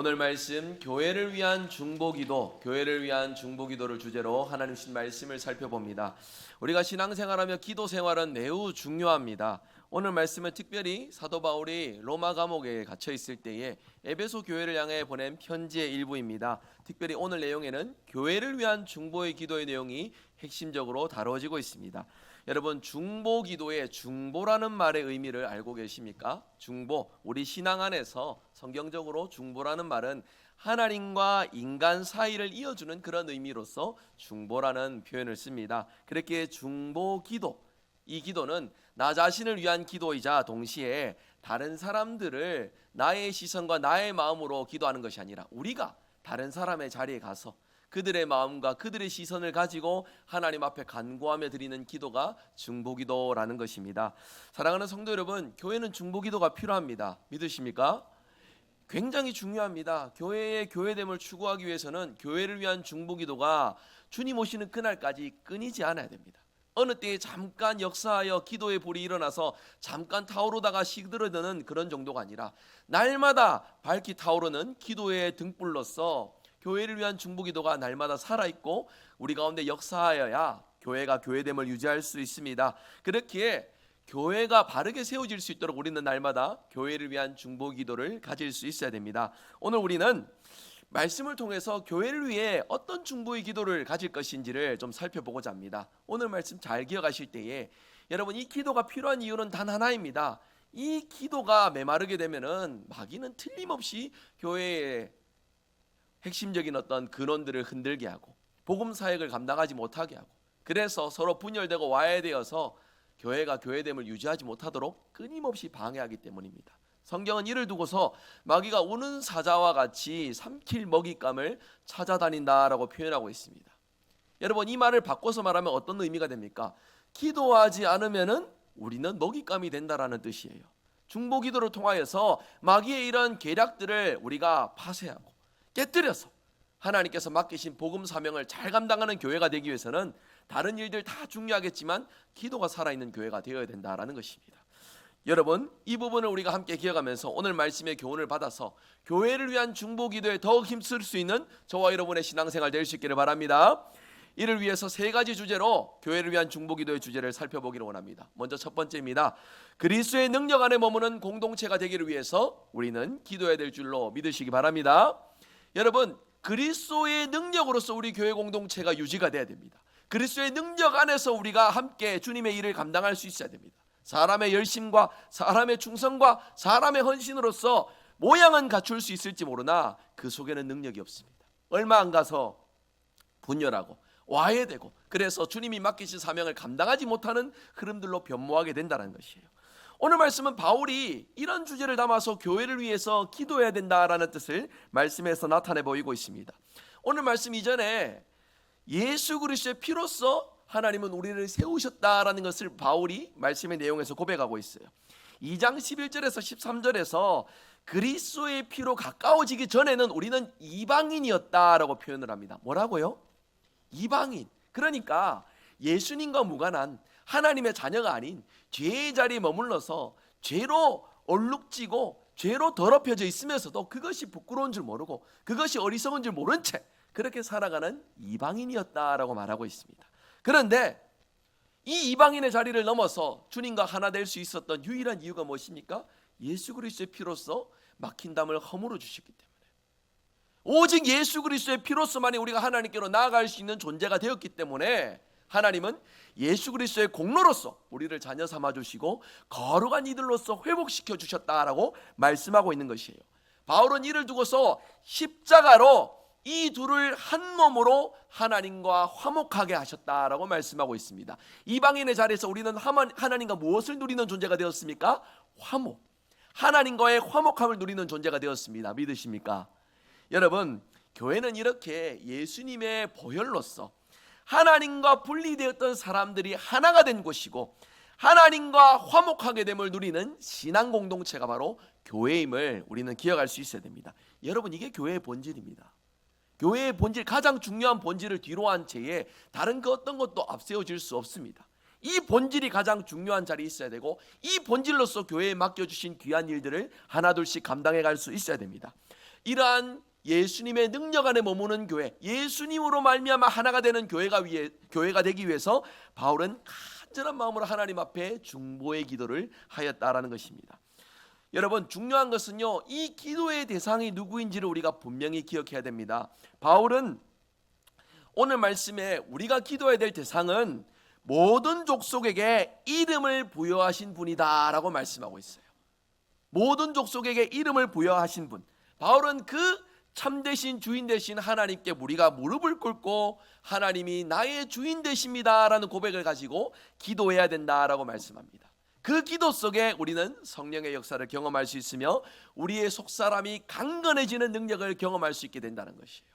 오늘 말씀 교회를 위한 중보기도, 교회를 위한 중보기도를 주제로 하나님 주신 말씀을 살펴봅니다. 우리가 신앙생활하며 기도생활은 매우 중요합니다. 오늘 말씀은 특별히 사도 바울이 로마 감옥에 갇혀 있을 때에 에베소 교회를 향해 보낸 편지의 일부입니다. 특별히 오늘 내용에는 교회를 위한 중보의 기도의 내용이 핵심적으로 다뤄지고 있습니다. 여러분, 중보기도의 중보라는 말의 의미를 알고 계십니까? 중보, 우리 신앙 안에서 성경적으로 중보라는 말은 하나님과 인간 사이를 이어주는 그런 의미로서 중보라는 표현을 씁니다. 그렇게 중보기도, 이 기도는 나 자신을 위한 기도이자 동시에 다른 사람들을 나의 시선과 나의 마음으로 기도하는 것이 아니라 우리가 다른 사람의 자리에 가서 그들의 마음과 그들의 시선을 가지고 하나님 앞에 간구하며 드리는 기도가 중보기도라는 것입니다. 사랑하는 성도 여러분, 교회는 중보기도가 필요합니다. 믿으십니까? 굉장히 중요합니다. 교회의 교회됨을 추구하기 위해서는 교회를 위한 중보기도가 주님 오시는 그날까지 끊이지 않아야 됩니다. 어느 때에 잠깐 역사하여 기도의 불이 일어나서 잠깐 타오르다가 시들어드는 그런 정도가 아니라 날마다 밝히 타오르는 기도의 등불로서 교회를 위한 중보기도가 날마다 살아있고 우리 가운데 역사하여야 교회가 교회됨을 유지할 수 있습니다. 그렇기에 교회가 바르게 세워질 수 있도록 우리는 날마다 교회를 위한 중보기도를 가질 수 있어야 됩니다. 오늘 우리는 말씀을 통해서 교회를 위해 어떤 중보의 기도를 가질 것인지를 좀 살펴보고자 합니다. 오늘 말씀 잘 기억하실 때에 여러분, 이 기도가 필요한 이유는 단 하나입니다. 이 기도가 메마르게 되면은 마귀는 틀림없이 교회에 핵심적인 어떤 근원들을 흔들게 하고 복음 사역을 감당하지 못하게 하고, 그래서 서로 분열되고 와해되어서 교회가 교회됨을 유지하지 못하도록 끊임없이 방해하기 때문입니다. 성경은 이를 두고서 마귀가 우는 사자와 같이 삼킬 먹잇감을 찾아다닌다라고 표현하고 있습니다. 여러분, 이 말을 바꿔서 말하면 어떤 의미가 됩니까? 기도하지 않으면은 우리는 먹잇감이 된다라는 뜻이에요. 중보기도를 통하여서 마귀의 이런 계략들을 우리가 파쇄하고 깨뜨려서 하나님께서 맡기신 복음 사명을 잘 감당하는 교회가 되기 위해서는 다른 일들 다 중요하겠지만 기도가 살아있는 교회가 되어야 된다라는 것입니다. 여러분, 이 부분을 우리가 함께 기억하면서 오늘 말씀의 교훈을 받아서 교회를 위한 중보기도에 더욱 힘쓸 수 있는 저와 여러분의 신앙생활 될 수 있기를 바랍니다. 이를 위해서 세 가지 주제로 교회를 위한 중보기도의 주제를 살펴보기를 원합니다. 먼저 첫 번째입니다. 그리스도의 능력 안에 머무는 공동체가 되기를 위해서 우리는 기도해야 될 줄로 믿으시기 바랍니다. 여러분, 그리스도의 능력으로서 우리 교회 공동체가 유지가 돼야 됩니다. 그리스도의 능력 안에서 우리가 함께 주님의 일을 감당할 수 있어야 됩니다. 사람의 열심과 사람의 충성과 사람의 헌신으로서 모양은 갖출 수 있을지 모르나 그 속에는 능력이 없습니다. 얼마 안 가서 분열하고 와해되고, 그래서 주님이 맡기신 사명을 감당하지 못하는 흐름들로 변모하게 된다는 것이에요. 오늘 말씀은 바울이 이런 주제를 담아서 교회를 위해서 기도해야 된다라는 뜻을 말씀에서 나타내 보이고 있습니다. 오늘 말씀 이전에 예수 그리스도의 피로써 하나님은 우리를 세우셨다라는 것을 바울이 말씀의 내용에서 고백하고 있어요. 2장 11절에서 13절에서 그리스도의 피로 가까워지기 전에는 우리는 이방인이었다라고 표현을 합니다. 뭐라고요? 이방인. 그러니까 예수님과 무관한 하나님의 자녀가 아닌 죄의 자리에 머물러서 죄로 얼룩지고 죄로 더럽혀져 있으면서도 그것이 부끄러운 줄 모르고 그것이 어리석은 줄 모른 채 그렇게 살아가는 이방인이었다라고 말하고 있습니다. 그런데 이 이방인의 자리를 넘어서 주님과 하나 될 수 있었던 유일한 이유가 무엇입니까? 예수 그리스도의 피로써 막힌 담을 허물어 주셨기 때문에, 오직 예수 그리스도의 피로써만이 우리가 하나님께로 나아갈 수 있는 존재가 되었기 때문에 하나님은 예수 그리스도의 공로로서 우리를 자녀 삼아 주시고 거룩한 이들로서 회복시켜 주셨다라고 말씀하고 있는 것이에요. 바울은 이를 두고서 십자가로 이 둘을 한 몸으로 하나님과 화목하게 하셨다라고 말씀하고 있습니다. 이방인의 자리에서 우리는 하나님과 무엇을 누리는 존재가 되었습니까? 화목. 하나님과의 화목함을 누리는 존재가 되었습니다. 믿으십니까? 여러분, 교회는 이렇게 예수님의 보혈로서 하나님과 분리되었던 사람들이 하나가 된 곳이고 하나님과 화목하게 됨을 누리는 신앙 공동체가 바로 교회임을 우리는 기억할 수 있어야 됩니다. 여러분, 이게 교회의 본질입니다. 교회의 본질, 가장 중요한 본질을 뒤로 한 채에 다른 그 어떤 것도 앞세워질 수 없습니다. 이 본질이 가장 중요한 자리에 있어야 되고 이 본질로서 교회에 맡겨주신 귀한 일들을 하나둘씩 감당해 갈 수 있어야 됩니다. 이러한 예수님의 능력 안에 머무는 교회, 예수님으로 말미암아 하나가 되는 교회가 되기 위해서 바울은 간절한 마음으로 하나님 앞에 중보의 기도를 하였다라는 것입니다. 여러분, 중요한 것은요, 이 기도의 대상이 누구인지를 우리가 분명히 기억해야 됩니다. 바울은 오늘 말씀에 우리가 기도해야 될 대상은 모든 족속에게 이름을 부여하신 분이다 라고 말씀하고 있어요. 모든 족속에게 이름을 부여하신 분. 바울은 그 참되신 주인 되신 하나님께 우리가 무릎을 꿇고 하나님이 나의 주인 되십니다 라는 고백을 가지고 기도해야 된다라고 말씀합니다. 그 기도 속에 우리는 성령의 역사를 경험할 수 있으며 우리의 속사람이 강건해지는 능력을 경험할 수 있게 된다는 것이에요.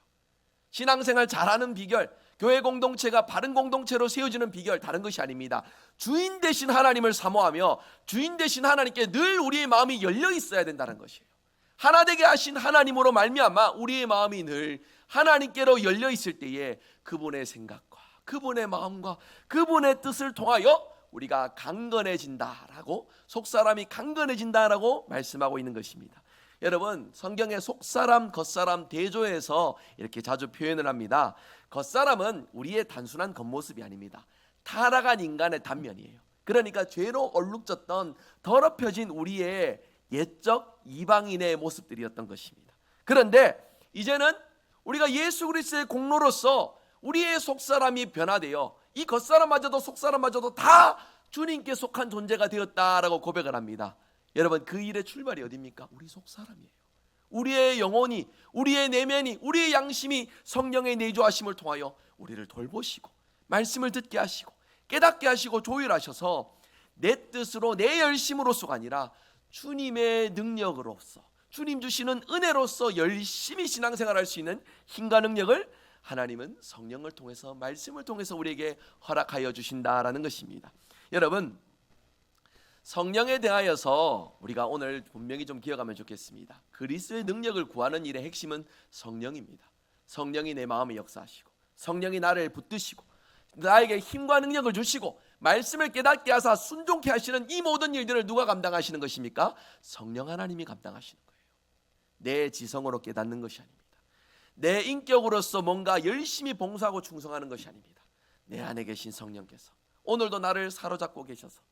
신앙생활 잘하는 비결, 교회 공동체가 바른 공동체로 세워지는 비결, 다른 것이 아닙니다. 주인 되신 하나님을 사모하며 주인 되신 하나님께 늘 우리의 마음이 열려 있어야 된다는 것이에요. 하나 되게 하신 하나님으로 말미암아 우리의 마음이 늘 하나님께로 열려 있을 때에 그분의 생각과 그분의 마음과 그분의 뜻을 통하여 우리가 강건해진다라고, 속사람이 강건해진다라고 말씀하고 있는 것입니다. 여러분, 성경의 속사람, 겉사람 대조해서 이렇게 자주 표현을 합니다. 겉사람은 우리의 단순한 겉모습이 아닙니다. 타락한 인간의 단면이에요. 그러니까 죄로 얼룩졌던 더럽혀진 우리의 옛적 이방인의 모습들이었던 것입니다. 그런데 이제는 우리가 예수 그리스도의 공로로서 우리의 속사람이 변화되어 이 겉사람마저도 속사람마저도 다 주님께 속한 존재가 되었다라고 고백을 합니다. 여러분, 그 일의 출발이 어디입니까? 우리 속사람이에요. 우리의 영혼이, 우리의 내면이, 우리의 양심이 성령의 내주하심을 통하여 우리를 돌보시고 말씀을 듣게 하시고 깨닫게 하시고 조율하셔서 내 뜻으로 내 열심으로서가 아니라 주님의 능력으로서, 주님 주시는 은혜로서 열심히 신앙생활할 수 있는 힘과 능력을 하나님은 성령을 통해서, 말씀을 통해서 우리에게 허락하여 주신다라는 것입니다. 여러분, 성령에 대하여서 우리가 오늘 분명히 좀 기억하면 좋겠습니다. 그리스도의 능력을 구하는 일의 핵심은 성령입니다. 성령이 내 마음에 역사하시고 성령이 나를 붙드시고 나에게 힘과 능력을 주시고 말씀을 깨닫게 하사 순종케 하시는 이 모든 일들을 누가 감당하시는 것입니까? 성령 하나님이 감당하시는 거예요. 내 지성으로 깨닫는 것이 아닙니다. 내 인격으로서 뭔가 열심히 봉사하고 충성하는 것이 아닙니다. 내 안에 계신 성령께서 오늘도 나를 사로잡고 계셔서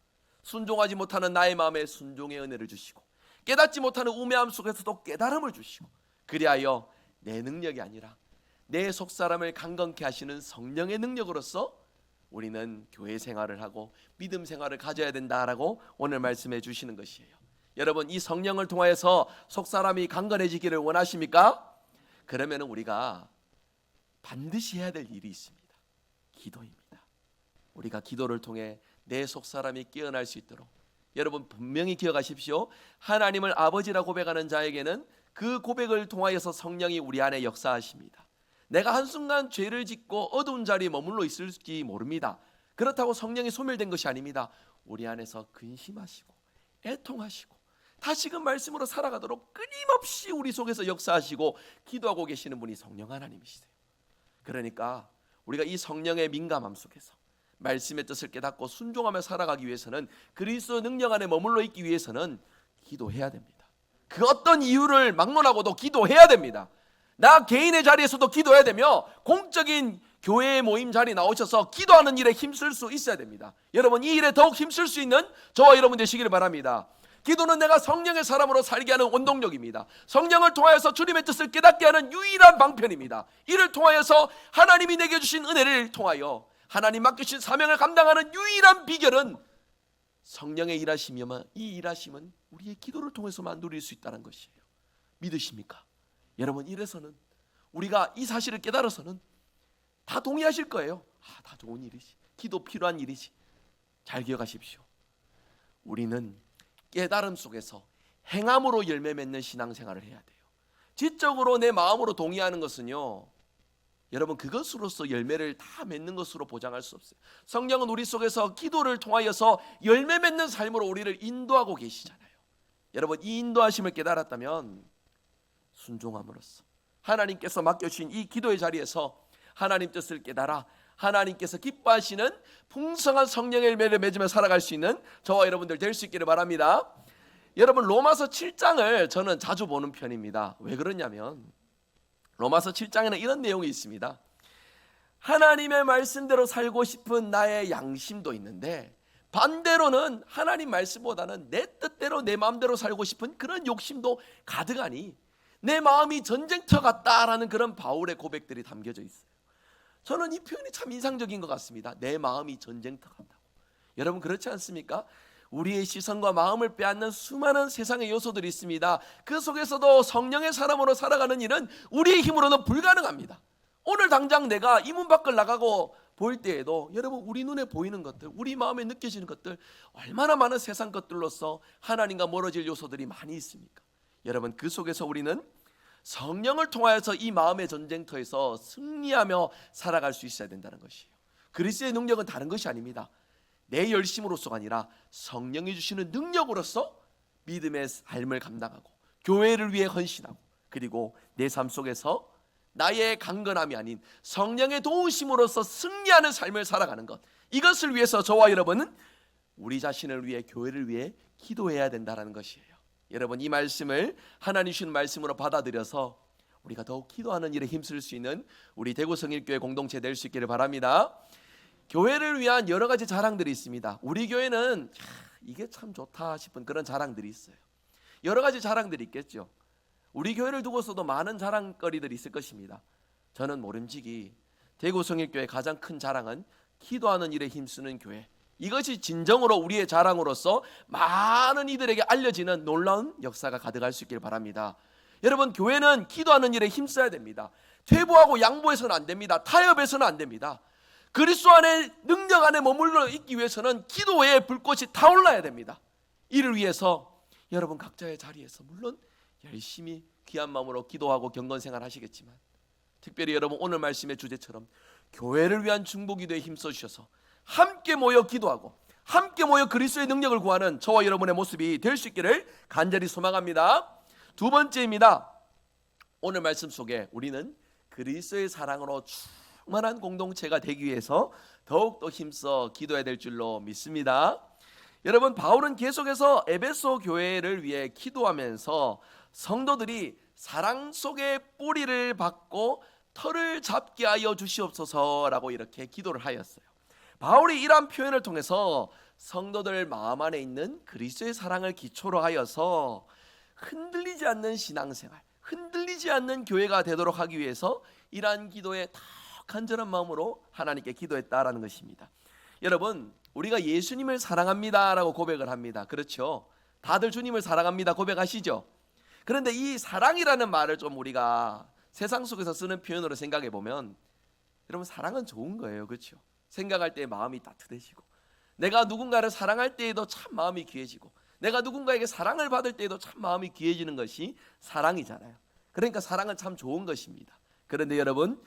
순종하지 못하는 나의 마음에 순종의 은혜를 주시고 깨닫지 못하는 우매함 속에서도 깨달음을 주시고, 그리하여 내 능력이 아니라 내 속사람을 강건케 하시는 성령의 능력으로서 우리는 교회 생활을 하고 믿음 생활을 가져야 된다라고 오늘 말씀해 주시는 것이에요. 여러분, 이 성령을 통하여서 속사람이 강건해지기를 원하십니까? 그러면 우리가 반드시 해야 될 일이 있습니다. 기도입니다. 우리가 기도를 통해 내 속사람이 깨어날 수 있도록, 여러분 분명히 기억하십시오. 하나님을 아버지라 고백하는 자에게는 그 고백을 통하여서 성령이 우리 안에 역사하십니다. 내가 한순간 죄를 짓고 어두운 자리에 머물러 있을지 모릅니다. 그렇다고 성령이 소멸된 것이 아닙니다. 우리 안에서 근심하시고 애통하시고 다시금 말씀으로 살아가도록 끊임없이 우리 속에서 역사하시고 기도하고 계시는 분이 성령 하나님이시세요. 그러니까 우리가 이 성령의 민감함 속에서 말씀의 뜻을 깨닫고 순종하며 살아가기 위해서는, 그리스도 능력 안에 머물러 있기 위해서는 기도해야 됩니다. 그 어떤 이유를 막론하고도 기도해야 됩니다. 나 개인의 자리에서도 기도해야 되며 공적인 교회 모임 자리에 나오셔서 기도하는 일에 힘쓸 수 있어야 됩니다. 여러분, 이 일에 더욱 힘쓸 수 있는 저와 여러분 되시기를 바랍니다. 기도는 내가 성령의 사람으로 살게 하는 원동력입니다. 성령을 통하여서 주님의 뜻을 깨닫게 하는 유일한 방편입니다. 이를 통하여서 하나님이 내게 주신 은혜를 통하여 하나님 맡기신 사명을 감당하는 유일한 비결은 성령의 일하심이며, 이 일하심은 우리의 기도를 통해서만 누릴 수 있다는 것이에요. 믿으십니까? 여러분, 이래서는 우리가 이 사실을 깨달아서는 다 동의하실 거예요. 다 좋은 일이지, 기도 필요한 일이지. 잘 기억하십시오. 우리는 깨달음 속에서 행함으로 열매 맺는 신앙생활을 해야 돼요. 지적으로 내 마음으로 동의하는 것은요, 여러분 그것으로서 열매를 다 맺는 것으로 보장할 수 없어요. 성령은 우리 속에서 기도를 통하여서 열매 맺는 삶으로 우리를 인도하고 계시잖아요. 여러분, 이 인도하심을 깨달았다면 순종함으로써 하나님께서 맡겨주신 이 기도의 자리에서 하나님 뜻을 깨달아 하나님께서 기뻐하시는 풍성한 성령의 열매를 맺으며 살아갈 수 있는 저와 여러분들 될 수 있기를 바랍니다. 여러분 로마서 7장을 저는 자주 보는 편입니다. 왜 그러냐면 로마서 7장에는 이런 내용이 있습니다. 하나님의 말씀대로 살고 싶은 나의 양심도 있는데 반대로는 하나님 말씀보다는 내 뜻대로 내 마음대로 살고 싶은 그런 욕심도 가득하니 내 마음이 전쟁터 같다라는 그런 바울의 고백들이 담겨져 있어요. 저는 이 표현이 참 인상적인 것 같습니다. 내 마음이 전쟁터 같다고. 여러분 그렇지 않습니까? 우리의 시선과 마음을 빼앗는 수많은 세상의 요소들이 있습니다. 그 속에서도 성령의 사람으로 살아가는 일은 우리의 힘으로는 불가능합니다. 오늘 당장 내가 이 문 밖을 나가고 볼 때에도 여러분 우리 눈에 보이는 것들, 우리 마음에 느껴지는 것들 얼마나 많은 세상 것들로서 하나님과 멀어질 요소들이 많이 있습니까? 여러분 그 속에서 우리는 성령을 통하여서 이 마음의 전쟁터에서 승리하며 살아갈 수 있어야 된다는 것이에요. 그리스도의 능력은 다른 것이 아닙니다. 내 열심으로서가 아니라 성령이 주시는 능력으로서 믿음의 삶을 감당하고 교회를 위해 헌신하고 그리고 내 삶 속에서 나의 강건함이 아닌 성령의 도우심으로서 승리하는 삶을 살아가는 것, 이것을 위해서 저와 여러분은 우리 자신을 위해 교회를 위해 기도해야 된다는 것이에요. 여러분 이 말씀을 하나님 주신 말씀으로 받아들여서 우리가 더욱 기도하는 일에 힘쓸 수 있는 우리 대구성일교회 공동체 될 수 있기를 바랍니다. 교회를 위한 여러 가지 자랑들이 있습니다. 우리 교회는 이게 참 좋다 싶은 그런 자랑들이 있어요. 여러 가지 자랑들이 있겠죠. 우리 교회를 두고서도 많은 자랑거리들이 있을 것입니다. 저는 모름지기 대구성일교회의 가장 큰 자랑은 기도하는 일에 힘쓰는 교회, 이것이 진정으로 우리의 자랑으로서 많은 이들에게 알려지는 놀라운 역사가 가득할 수 있기를 바랍니다. 여러분 교회는 기도하는 일에 힘써야 됩니다. 퇴보하고 양보해서는 안 됩니다. 타협해서는 안 됩니다. 그리스도 안에 능력 안에 머물러 있기 위해서는 기도의 불꽃이 타올라야 됩니다. 이를 위해서 여러분 각자의 자리에서 물론 열심히 귀한 마음으로 기도하고 경건생활 하시겠지만 특별히 여러분 오늘 말씀의 주제처럼 교회를 위한 중보기도에 힘써주셔서 함께 모여 기도하고 함께 모여 그리스도의 능력을 구하는 저와 여러분의 모습이 될 수 있기를 간절히 소망합니다. 두 번째입니다. 오늘 말씀 속에 우리는 그리스도의 사랑으로 충만한 공동체가 되기 위해서 더욱더 힘써 기도해야 될 줄로 믿습니다. 여러분 바울은 계속해서 에베소 교회를 위해 기도하면서 성도들이 사랑 속에 뿌리를 받고 털을 잡게 하여 주시옵소서라고 이렇게 기도를 하였어요. 바울이 이러한 표현을 통해서 성도들 마음 안에 있는 그리스도의 사랑을 기초로 하여서 흔들리지 않는 신앙생활, 흔들리지 않는 교회가 되도록 하기 위해서 이러한 기도에 다 간절한 마음으로 하나님께 기도했다라는 것입니다. 여러분 우리가 예수님을 사랑합니다라고 고백을 합니다. 그렇죠? 다들 주님을 사랑합니다 고백하시죠? 그런데 이 사랑이라는 말을 좀 우리가 세상 속에서 쓰는 표현으로 생각해 보면 여러분 사랑은 좋은 거예요. 그렇죠? 생각할 때 마음이 따뜻해지고 내가 누군가를 사랑할 때에도 참 마음이 귀해지고 내가 누군가에게 사랑을 받을 때에도 참 마음이 귀해지는 것이 사랑이잖아요. 그러니까 사랑은 참 좋은 것입니다. 그런데 여러분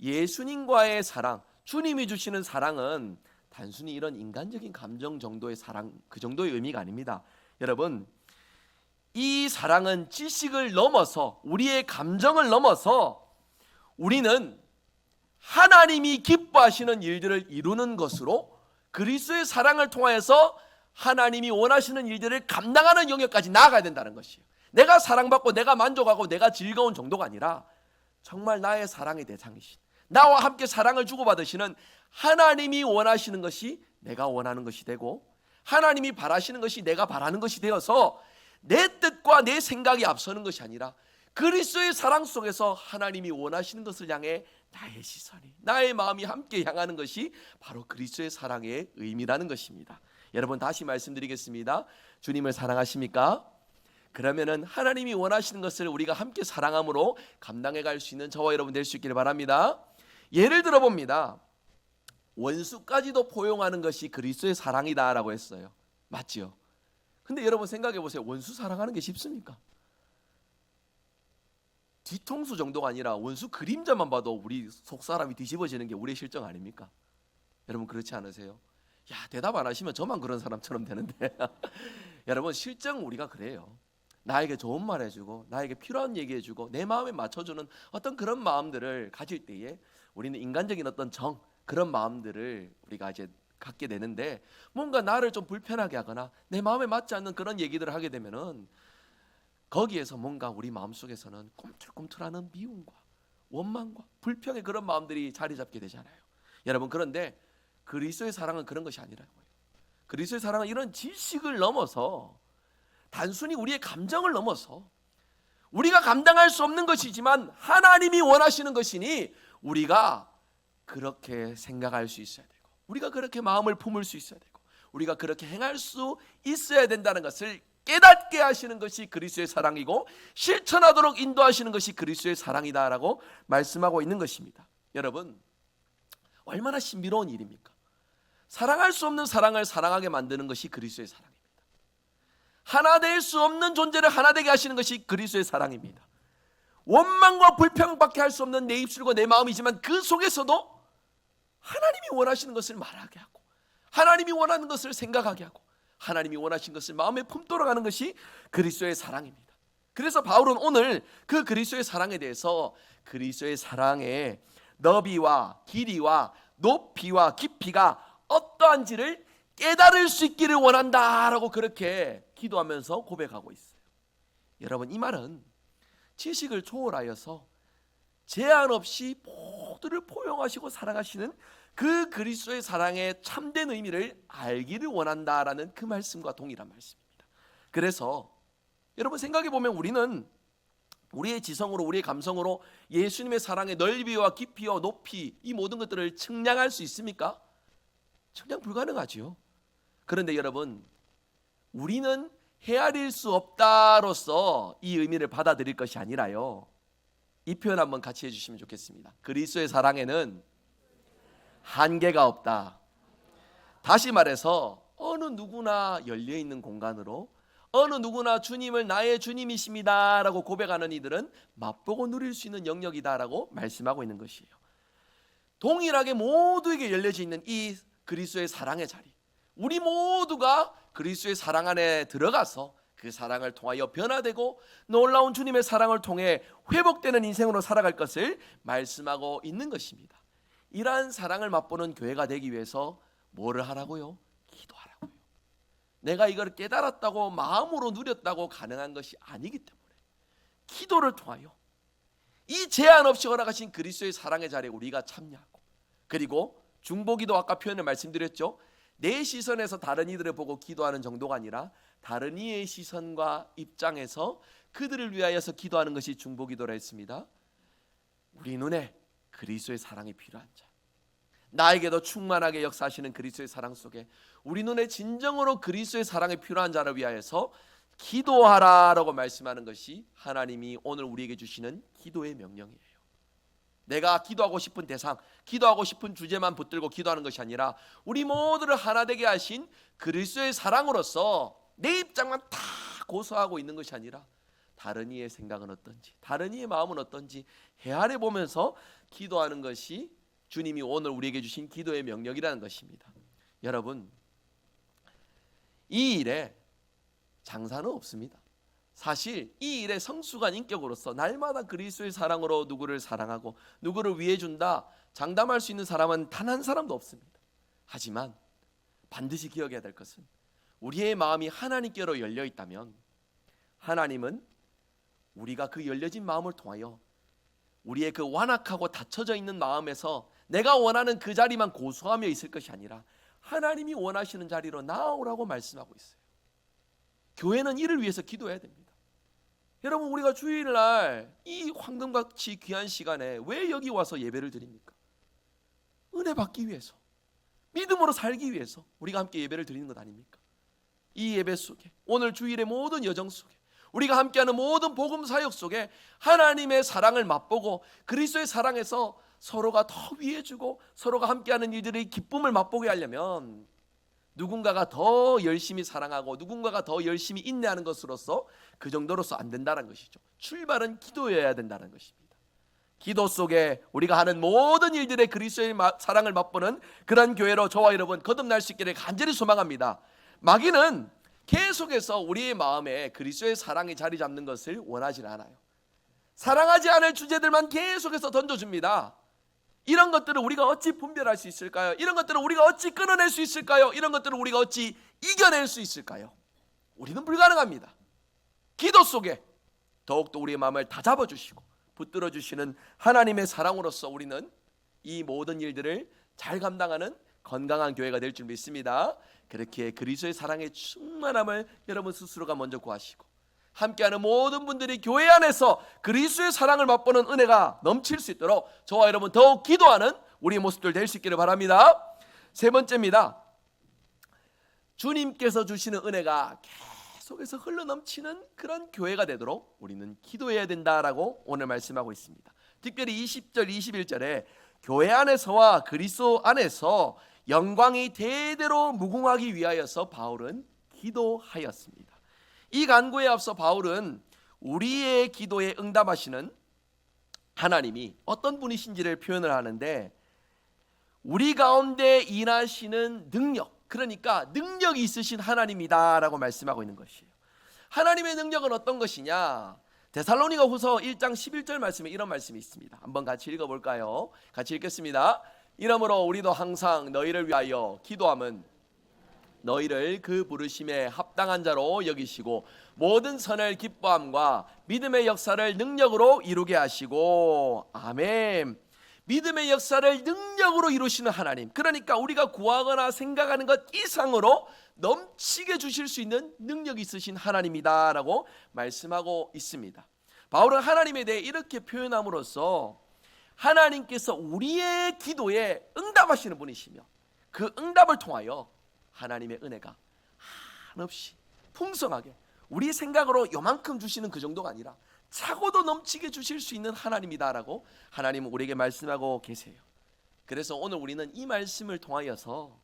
예수님과의 사랑, 주님이 주시는 사랑은 단순히 이런 인간적인 감정 정도의 사랑, 그 정도의 의미가 아닙니다. 여러분 이 사랑은 지식을 넘어서 우리의 감정을 넘어서 우리는 하나님이 기뻐하시는 일들을 이루는 것으로 그리스도의 사랑을 통하여서 하나님이 원하시는 일들을 감당하는 영역까지 나아가야 된다는 것이에요. 내가 사랑받고 내가 만족하고 내가 즐거운 정도가 아니라 정말 나의 사랑의 대상이신 나와 함께 사랑을 주고받으시는 하나님이 원하시는 것이 내가 원하는 것이 되고 하나님이 바라시는 것이 내가 바라는 것이 되어서 내 뜻과 내 생각이 앞서는 것이 아니라 그리스도의 사랑 속에서 하나님이 원하시는 것을 향해 나의 시선이 나의 마음이 함께 향하는 것이 바로 그리스도의 사랑의 의미라는 것입니다. 여러분 다시 말씀드리겠습니다. 주님을 사랑하십니까? 그러면은 하나님이 원하시는 것을 우리가 함께 사랑함으로 감당해 갈 수 있는 저와 여러분 될 수 있기를 바랍니다. 예를 들어 봅니다. 원수까지도 포용하는 것이 그리스도의 사랑이다라고 했어요. 맞지요? 근데 여러분 생각해 보세요. 원수 사랑하는 게 쉽습니까? 뒤통수 정도가 아니라 원수 그림자만 봐도 우리 속사람이 뒤집어지는 게 우리의 실정 아닙니까? 여러분 그렇지 않으세요? 야 대답 안 하시면 저만 그런 사람처럼 되는데 여러분 실정 우리가 그래요. 나에게 좋은 말 해주고 나에게 필요한 얘기 해주고 내 마음에 맞춰주는 어떤 그런 마음들을 가질 때에 우리는 인간적인 어떤 그런 마음들을 우리가 이제 갖게 되는데, 뭔가 나를 좀 불편하게 하거나 내 마음에 맞지 않는 그런 얘기들을 하게 되면은 거기에서 뭔가 우리 마음속에서는 꿈틀꿈틀하는 미움과 원망과 불평의 그런 마음들이 자리 잡게 되잖아요. 여러분, 그런데 그리스도의 사랑은 그런 것이 아니라고요. 그리스도의 사랑은 이런 지식을 넘어서, 단순히 우리의 감정을 넘어서, 우리가 감당할 수 없는 것이지만 하나님이 원하시는 것이니 우리가 그렇게 생각할 수 있어야 되고, 우리가 그렇게 마음을 품을 수 있어야 되고, 우리가 그렇게 행할 수 있어야 된다는 것을 깨닫게 하시는 것이 그리스도의 사랑이고, 실천하도록 인도하시는 것이 그리스도의 사랑이다라고 말씀하고 있는 것입니다. 여러분, 얼마나 신비로운 일입니까? 사랑할 수 없는 사랑을 사랑하게 만드는 것이 그리스도의 사랑입니다. 하나 될 수 없는 존재를 하나 되게 하시는 것이 그리스도의 사랑입니다. 원망과 불평밖에 할 수 없는 내 입술과 내 마음이지만 그 속에서도 하나님이 원하시는 것을 말하게 하고, 하나님이 원하는 것을 생각하게 하고, 하나님이 원하신 것을 마음에 품도록 하는 것이 그리스도의 사랑입니다. 그래서 바울은 오늘 그 그리스도의 사랑에 대해서 그리스도의 사랑의 너비와 길이와 높이와 깊이가 어떠한지를 깨달을 수 있기를 원한다라고 그렇게 기도하면서 고백하고 있어요. 여러분, 이 말은 지식을 초월하여서 제한 없이 모두를 포용하시고 사랑하시는 그 그리스도의 사랑의 참된 의미를 알기를 원한다라는 그 말씀과 동일한 말씀입니다. 그래서 여러분, 생각해 보면 우리는 우리의 지성으로, 우리의 감성으로 예수님의 사랑의 넓이와 깊이와 높이, 이 모든 것들을 측량할 수 있습니까? 측량 불가능하지요. 그런데 여러분, 우리는 헤아릴 수 없다로서 이 의미를 받아들일 것이 아니라요, 이 표현 한번 같이 해주시면 좋겠습니다. 그리스도의 사랑에는 한계가 없다. 다시 말해서 어느 누구나 열려있는 공간으로, 어느 누구나 주님을 나의 주님이십니다 라고 고백하는 이들은 맛보고 누릴 수 있는 영역이다라고 말씀하고 있는 것이에요. 동일하게 모두에게 열려져 있는 이 그리스도의 사랑의 자리, 우리 모두가 그리스도의 사랑 안에 들어가서 그 사랑을 통하여 변화되고 놀라운 주님의 사랑을 통해 회복되는 인생으로 살아갈 것을 말씀하고 있는 것입니다. 이러한 사랑을 맛보는 교회가 되기 위해서 뭐를 하라고요? 기도하라고요. 내가 이걸 깨달았다고 마음으로 누렸다고 가능한 것이 아니기 때문에 기도를 통하여 이 제한 없이 허락하신 그리스도의 사랑의 자리에 우리가 참여하고, 그리고 중보기도 아까 표현을 말씀드렸죠. 내 시선에서 다른 이들을 보고 기도하는 정도가 아니라 다른 이의 시선과 입장에서 그들을 위하여서 기도하는 것이 중보기도라 했습니다. 우리 눈에 그리스도의 사랑이 필요한 자, 나에게도 충만하게 역사하시는 그리스도의 사랑 속에 우리 눈에 진정으로 그리스도의 사랑이 필요한 자를 위하여서 기도하라라고 말씀하는 것이 하나님이 오늘 우리에게 주시는 기도의 명령이에요. 내가 기도하고 싶은 대상, 기도하고 싶은 주제만 붙들고 기도하는 것이 아니라 우리 모두를 하나 되게 하신 그리스도의 사랑으로서 내 입장만 다 고수하고 있는 것이 아니라 다른 이의 생각은 어떤지, 다른 이의 마음은 어떤지 헤아려 보면서 기도하는 것이 주님이 오늘 우리에게 주신 기도의 명령이라는 것입니다. 여러분, 이 일에 장사는 없습니다. 사실 이 일의 성숙한 인격으로서 날마다 그리스도의 사랑으로 누구를 사랑하고 누구를 위해 준다 장담할 수 있는 사람은 단 한 사람도 없습니다. 하지만 반드시 기억해야 될 것은 우리의 마음이 하나님께로 열려 있다면 하나님은 우리가 그 열려진 마음을 통하여 우리의 그 완악하고 닫혀져 있는 마음에서 내가 원하는 그 자리만 고수하며 있을 것이 아니라 하나님이 원하시는 자리로 나오라고 말씀하고 있어요. 교회는 이를 위해서 기도해야 됩니다. 여러분, 우리가 주일날 이 황금같이 귀한 시간에 왜 여기 와서 예배를 드립니까? 은혜 받기 위해서, 믿음으로 살기 위해서 우리가 함께 예배를 드리는 것 아닙니까? 이 예배 속에, 오늘 주일의 모든 여정 속에, 우리가 함께하는 모든 복음 사역 속에 하나님의 사랑을 맛보고 그리스도의 사랑에서 서로가 더 위해주고 서로가 함께하는 이들의 기쁨을 맛보게 하려면 누군가가 더 열심히 사랑하고 누군가가 더 열심히 인내하는 것으로서 그 정도로서 안 된다는 것이죠. 출발은 기도여야 된다는 것입니다. 기도 속에 우리가 하는 모든 일들의 그리스도의 사랑을 맛보는 그런 교회로 저와 여러분 거듭날 수 있기를 간절히 소망합니다. 마귀는 계속해서 우리의 마음에 그리스도의 사랑이 자리 잡는 것을 원하지 않아요. 사랑하지 않을 주제들만 계속해서 던져줍니다. 이런 것들을 우리가 어찌 분별할 수 있을까요? 이런 것들을 우리가 어찌 끊어낼 수 있을까요? 이런 것들을 우리가 어찌 이겨낼 수 있을까요? 우리는 불가능합니다. 기도 속에 더욱더 우리의 마음을 다잡아 주시고 붙들어 주시는 하나님의 사랑으로서 우리는 이 모든 일들을 잘 감당하는 건강한 교회가 될 줄 믿습니다. 그렇게 그리스도의 사랑의 충만함을 여러분 스스로가 먼저 구하시고 함께하는 모든 분들이 교회 안에서 그리스도의 사랑을 맛보는 은혜가 넘칠 수 있도록 저와 여러분 더욱 기도하는 우리의 모습들 될 수 있기를 바랍니다. 세 번째입니다. 주님께서 주시는 은혜가 계속해서 흘러넘치는 그런 교회가 되도록 우리는 기도해야 된다라고 오늘 말씀하고 있습니다. 특별히 20절 21절에 교회 안에서와 그리스도 안에서 영광이 대대로 무궁하기 위하여서 바울은 기도하였습니다. 이 간구에 앞서 바울은 우리의 기도에 응답하시는 하나님이 어떤 분이신지를 표현을 하는데, 우리 가운데 일하시는 능력, 그러니까 능력이 있으신 하나님이다라고 말씀하고 있는 것이에요. 하나님의 능력은 어떤 것이냐? 데살로니가 후서 1장 11절 말씀에 이런 말씀이 있습니다. 한번 같이 읽어볼까요? 같이 읽겠습니다. 이러므로 우리도 항상 너희를 위하여 기도함은 너희를 그 부르심에 합당한 자로 여기시고 모든 선을 기뻐함과 믿음의 역사를 능력으로 이루게 하시고. 아멘. 믿음의 역사를 능력으로 이루시는 하나님, 그러니까 우리가 구하거나 생각하는 것 이상으로 넘치게 주실 수 있는 능력이 있으신 하나님이다 라고 말씀하고 있습니다. 바울은 하나님에 대해 이렇게 표현함으로써 하나님께서 우리의 기도에 응답하시는 분이시며 그 응답을 통하여 하나님의 은혜가 한없이 풍성하게 우리 생각으로 요만큼 주시는 그 정도가 아니라 차고도 넘치게 주실 수 있는 하나님이다라고 하나님은 우리에게 말씀하고 계세요. 그래서 오늘 우리는 이 말씀을 통하여서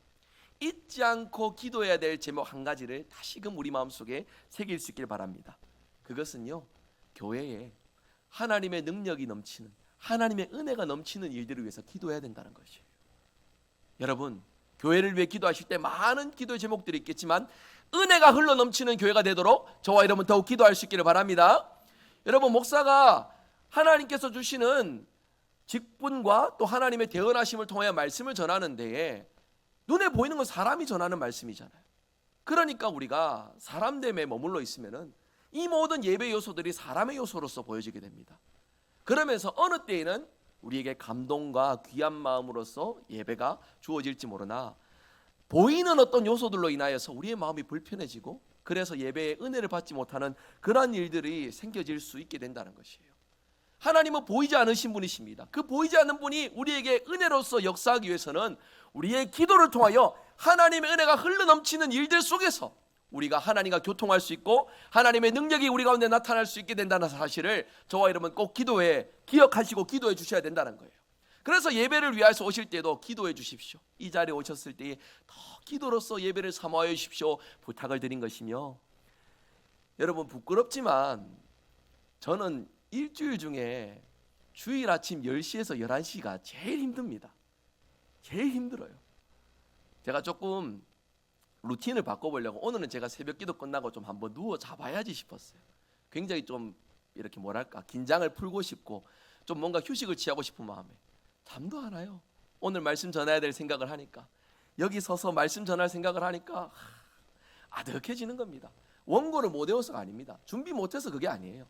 잊지 않고 기도해야 될 제목 한 가지를 다시금 우리 마음속에 새길 수 있길 바랍니다. 그것은요, 교회에 하나님의 능력이 넘치는, 하나님의 은혜가 넘치는 일들을 위해서 기도해야 된다는 것이에요. 여러분, 교회를 위해 기도하실 때 많은 기도의 제목들이 있겠지만 은혜가 흘러 넘치는 교회가 되도록 저와 여러분 더욱 기도할 수 있기를 바랍니다. 여러분, 목사가 하나님께서 주시는 직분과 또 하나님의 대언하심을 통하여 말씀을 전하는 데에 눈에 보이는 건 사람이 전하는 말씀이잖아요. 그러니까 우리가 사람됨에 머물러 있으면은 이 모든 예배 요소들이 사람의 요소로서 보여지게 됩니다. 그러면서 어느 때에는 우리에게 감동과 귀한 마음으로서 예배가 주어질지 모르나 보이는 어떤 요소들로 인하여서 우리의 마음이 불편해지고 그래서 예배의 은혜를 받지 못하는 그러한 일들이 생겨질 수 있게 된다는 것이에요. 하나님은 보이지 않으신 분이십니다. 그 보이지 않는 분이 우리에게 은혜로서 역사하기 위해서는 우리의 기도를 통하여 하나님의 은혜가 흘러넘치는 일들 속에서 우리가 하나님과 교통할 수 있고 하나님의 능력이 우리 가운데 나타날 수 있게 된다는 사실을 저와 여러분 꼭 기도에 기억하시고 기도해 주셔야 된다는 거예요. 그래서 예배를 위해서 오실 때도 기도해 주십시오. 이 자리에 오셨을 때 더 기도로서 예배를 삼아여 주십시오 부탁을 드린 것이며, 여러분 부끄럽지만 저는 일주일 중에 주일 아침 10시에서 11시가 제일 힘듭니다. 제일 힘들어요. 제가 조금 루틴을 바꿔보려고 오늘은 제가 새벽 기도 끝나고 좀 한번 누워 자봐야지 싶었어요. 굉장히 좀 이렇게 뭐랄까 긴장을 풀고 싶고 좀 뭔가 휴식을 취하고 싶은 마음에 잠도 안 와요. 오늘 말씀 전해야 될 생각을 하니까, 여기 서서 말씀 전할 생각을 하니까 아득해지는 겁니다. 원고를 못 외워서가 아닙니다. 준비 못해서 그게 아니에요.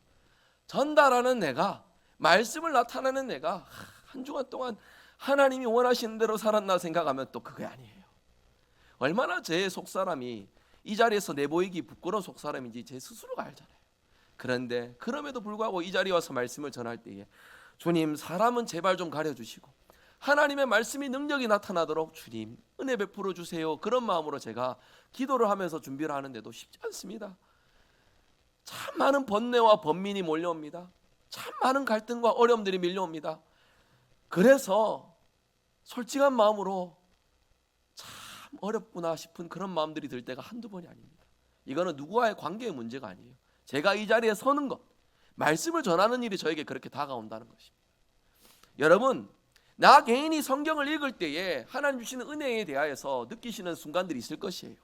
전달하는 내가, 말씀을 나타내는 내가 한 주간 동안 하나님이 원하시는 대로 살았나 생각하면 또 그게 아니에요. 얼마나 제 속사람이 이 자리에서 내보이기 부끄러운 속사람인지 제 스스로가 알잖아요. 그런데 그럼에도 불구하고 이 자리에 와서 말씀을 전할 때에 주님, 사람은 제발 좀 가려주시고 하나님의 말씀이 능력이 나타나도록 주님 은혜 베풀어 주세요, 그런 마음으로 제가 기도를 하면서 준비를 하는데도 쉽지 않습니다. 참 많은 번뇌와 번민이 몰려옵니다. 참 많은 갈등과 어려움들이 밀려옵니다. 그래서 솔직한 마음으로 참 어렵구나 싶은 그런 마음들이 들 때가 한두 번이 아닙니다. 이거는 누구와의 관계의 문제가 아니에요. 제가 이 자리에 서는 것, 말씀을 전하는 일이 저에게 그렇게 다가온다는 것입니다. 여러분, 나 개인이 성경을 읽을 때에 하나님 주시는 은혜에 대하여서 느끼시는 순간들이 있을 것이에요.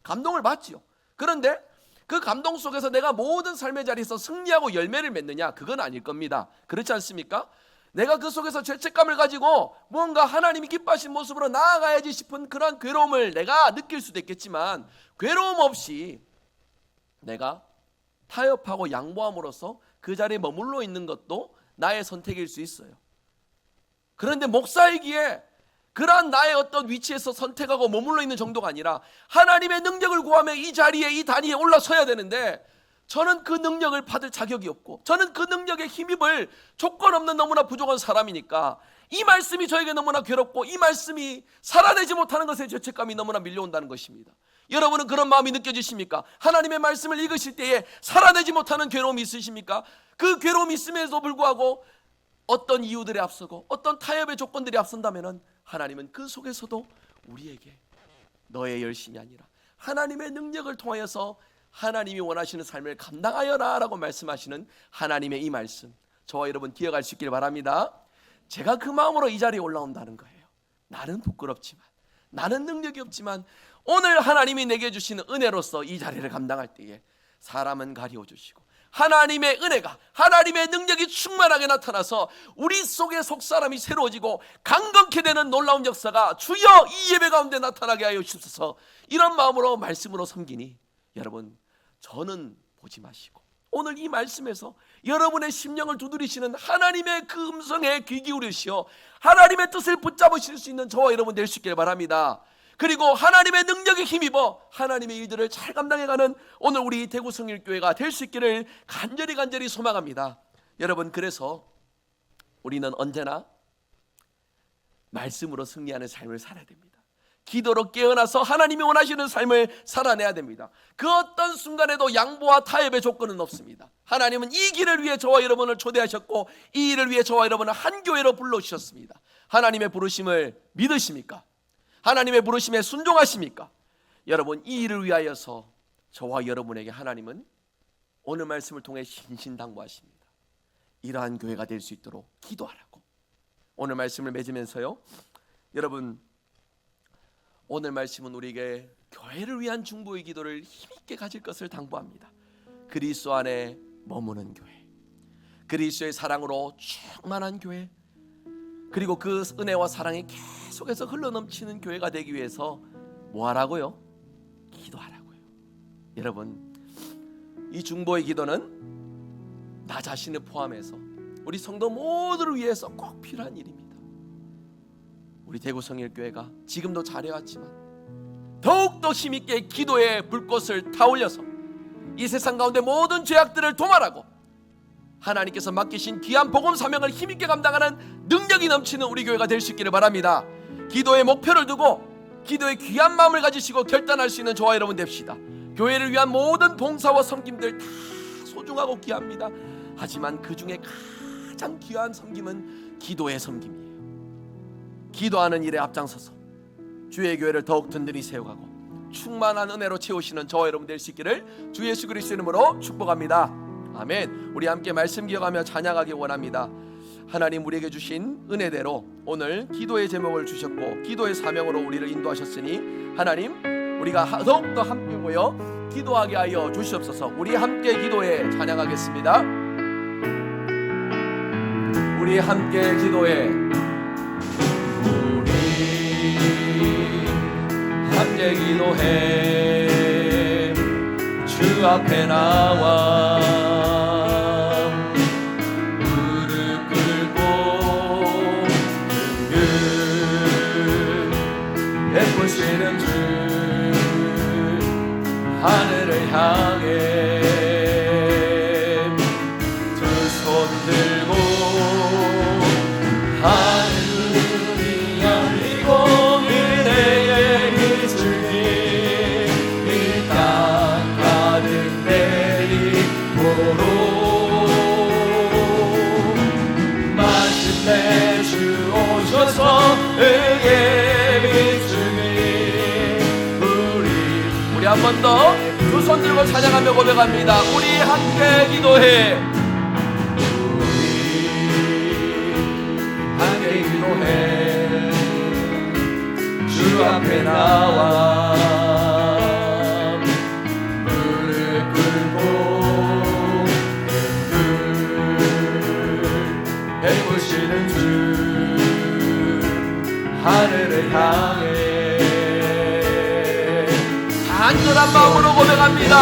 감동을 받지요. 그런데 그 감동 속에서 내가 모든 삶의 자리에서 승리하고 열매를 맺느냐? 그건 아닐 겁니다. 그렇지 않습니까? 내가 그 속에서 죄책감을 가지고 뭔가 하나님이 기뻐하신 모습으로 나아가야지 싶은 그런 괴로움을 내가 느낄 수도 있겠지만, 괴로움 없이 내가 타협하고 양보함으로써 그 자리에 머물러 있는 것도 나의 선택일 수 있어요. 그런데 목사이기에 그러한 나의 어떤 위치에서 선택하고 머물러 있는 정도가 아니라 하나님의 능력을 구하며 이 자리에, 이 단위에 올라서야 되는데, 저는 그 능력을 받을 자격이 없고 저는 그 능력에 힘입을 조건 없는 너무나 부족한 사람이니까 이 말씀이 저에게 너무나 괴롭고 이 말씀이 살아내지 못하는 것에 죄책감이 너무나 밀려온다는 것입니다. 여러분은 그런 마음이 느껴지십니까? 하나님의 말씀을 읽으실 때에 살아내지 못하는 괴로움이 있으십니까? 그 괴로움이 있음에도 불구하고 어떤 이유들이 앞서고 어떤 타협의 조건들이 앞선다면 하나님은 그 속에서도 우리에게 너의 열심이 아니라 하나님의 능력을 통하여서 하나님이 원하시는 삶을 감당하여라 라고 말씀하시는 하나님의 이 말씀, 저와 여러분 기억할 수 있길 바랍니다. 제가 그 마음으로 이 자리에 올라온다는 거예요. 나는 부끄럽지만, 나는 능력이 없지만 오늘 하나님이 내게 주시는 은혜로서 이 자리를 감당할 때에 사람은 가리워주시고 하나님의 은혜가, 하나님의 능력이 충만하게 나타나서 우리 속의 속사람이 새로워지고 강건케 되는 놀라운 역사가 주여 이 예배 가운데 나타나게 하여 주옵소서. 이런 마음으로 말씀으로 섬기니 여러분, 저는 보지 마시고 오늘 이 말씀에서 여러분의 심령을 두드리시는 하나님의 그 음성에 귀 기울이시어 하나님의 뜻을 붙잡으실 수 있는 저와 여러분 될 수 있길 바랍니다. 그리고 하나님의 능력에 힘입어 하나님의 일들을 잘 감당해가는 오늘 우리 대구 성일교회가 될 수 있기를 간절히 소망합니다. 여러분, 그래서 우리는 언제나 말씀으로 승리하는 삶을 살아야 됩니다. 기도로 깨어나서 하나님이 원하시는 삶을 살아내야 됩니다. 그 어떤 순간에도 양보와 타협의 조건은 없습니다. 하나님은 이 길을 위해 저와 여러분을 초대하셨고 이 일을 위해 저와 여러분을 한 교회로 불러주셨습니다. 하나님의 부르심을 믿으십니까? 하나님의 부르심에 순종하십니까? 여러분, 이 일을 위하여서 저와 여러분에게 하나님은 오늘 말씀을 통해 신신당부하십니다. 이러한 교회가 될 수 있도록 기도하라고. 오늘 말씀을 맺으면서요, 여러분, 오늘 말씀은 우리에게 교회를 위한 중보의 기도를 힘있게 가질 것을 당부합니다. 그리스도 안에 머무는 교회, 그리스도의 사랑으로 충만한 교회, 그리고 그 은혜와 사랑이 계속해서 흘러넘치는 교회가 되기 위해서 뭐 하라고요? 기도하라고요. 여러분, 이 중보의 기도는 나 자신을 포함해서 우리 성도 모두를 위해서 꼭 필요한 일입니다. 우리 대구 성일교회가 지금도 잘해왔지만 더욱더 힘있게 기도의 불꽃을 타올려서 이 세상 가운데 모든 죄악들을 도말하고 하나님께서 맡기신 귀한 복음 사명을 힘있게 감당하는 능력이 넘치는 우리 교회가 될 수 있기를 바랍니다. 기도의 목표를 두고 기도의 귀한 마음을 가지시고 결단할 수 있는 저와 여러분 됩시다. 교회를 위한 모든 봉사와 섬김들 다 소중하고 귀합니다. 하지만 그 중에 가장 귀한 섬김은 기도의 섬김이에요. 기도하는 일에 앞장서서 주의 교회를 더욱 든든히 세워가고 충만한 은혜로 채우시는 저와 여러분 될 수 있기를 주 예수 그리스도 이름으로 축복합니다. 아멘. 우리 함께 말씀 기억하며 찬양하기 원합니다. 하나님 우리에게 주신 은혜대로 오늘 기도의 제목을 주셨고 기도의 사명으로 우리를 인도하셨으니 하나님, 우리가 더욱더 함께 모여 기도하게 하여 주시옵소서. 우리 함께 기도해 찬양하겠습니다. 우리 함께 기도해, 함께 기도해, 주 앞에 나와 무릎 꿇고 긍휼 베푸시는 주 하늘을 향해 두 손 들고 하늘이 열리고 마침내 주 오셔서 의의 비추니 우리 한 번 더 두 손 들고 찬양하며 고백합니다. 우리 함께 기도해, 우리 함께 기도해, 주 앞에 나와 무릎 꿇고 베푸시는 주 주 하늘을 향해 간절한 마음으로 고백합니다.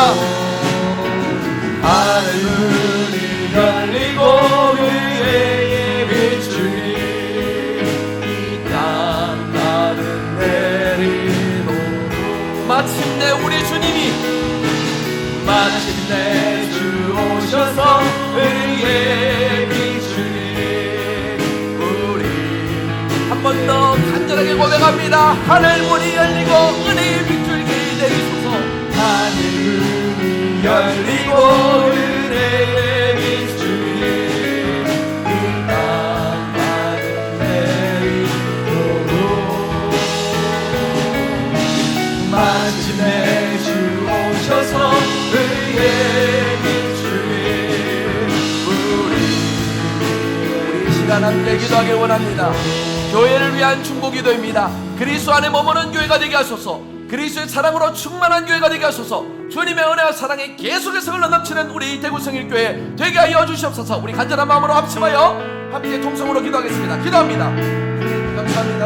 하늘문이 열리고 그의 비추니 이 땅 가득 내리도록 마침내 우리 주님이 마침내 주 오셔서 의의 비추니 우리 한 번 더 간절하게 고백합니다. 하늘 문이 열리고 은혜의 빗줄기 내리소서. 하늘 문이 열리고 은혜의 빗줄기 이 땅 가득 내리도록 마침내 주 오셔서 의의 비추니 우리 시간 함께 기도하길 원합니다. 교회를 위한 중보기도입니다. 그리스도 안에 머무는 교회가 되게 하소서. 그리스도의 사랑으로 충만한 교회가 되게 하소서. 주님의 은혜와 사랑이 계속해서 흘러넘치는 우리 대구성일교회 되게 하여 주시옵소서. 우리 간절한 마음으로 합심하여 함께 통성으로 기도하겠습니다. 기도합니다. 감사합니다.